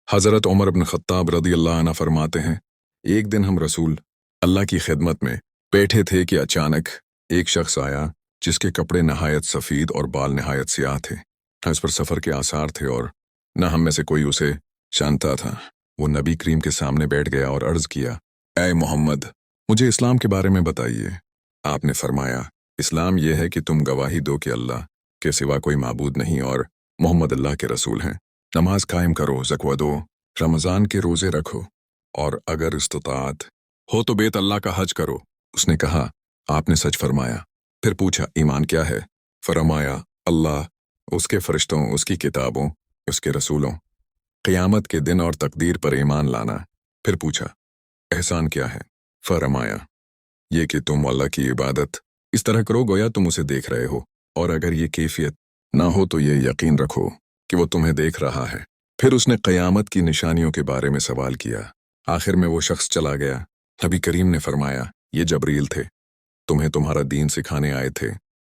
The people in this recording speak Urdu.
حضرت عمر بن خطاب رضی اللہ عنہ فرماتے ہیں، ایک دن ہم رسول اللہ کی خدمت میں بیٹھے تھے کہ اچانک ایک شخص آیا جس کے کپڑے نہایت سفید اور بال نہایت سیاہ تھے، نہ اس پر سفر کے آثار تھے اور نہ ہم میں سے کوئی اسے جانتا تھا۔ وہ نبی کریم کے سامنے بیٹھ گیا اور عرض کیا، اے محمد، مجھے اسلام کے بارے میں بتائیے۔ آپ نے فرمایا، اسلام یہ ہے کہ تم گواہی دو کہ اللہ کے سوا کوئی معبود نہیں اور محمد اللہ کے رسول ہیں، نماز قائم کرو، زکوہ دو، رمضان کے روزے رکھو، اور اگر استطاعت ہو تو بیت اللہ کا حج کرو۔ اس نے کہا، آپ نے سچ فرمایا۔ پھر پوچھا، ایمان کیا ہے؟ فرمایا، اللہ، اس کے فرشتوں، اس کی کتابوں، اس کے رسولوں، قیامت کے دن اور تقدیر پر ایمان لانا۔ پھر پوچھا، احسان کیا ہے؟ فرمایا، یہ کہ تم اللہ کی عبادت اس طرح کرو گویا تم اسے دیکھ رہے ہو، اور اگر یہ کیفیت نہ ہو تو یہ یقین رکھو کہ وہ تمہیں دیکھ رہا ہے۔ پھر اس نے قیامت کی نشانیوں کے بارے میں سوال کیا۔ آخر میں وہ شخص چلا گیا۔ نبی کریم نے فرمایا، یہ جبریل تھے، تمہیں تمہارا دین سکھانے آئے تھے۔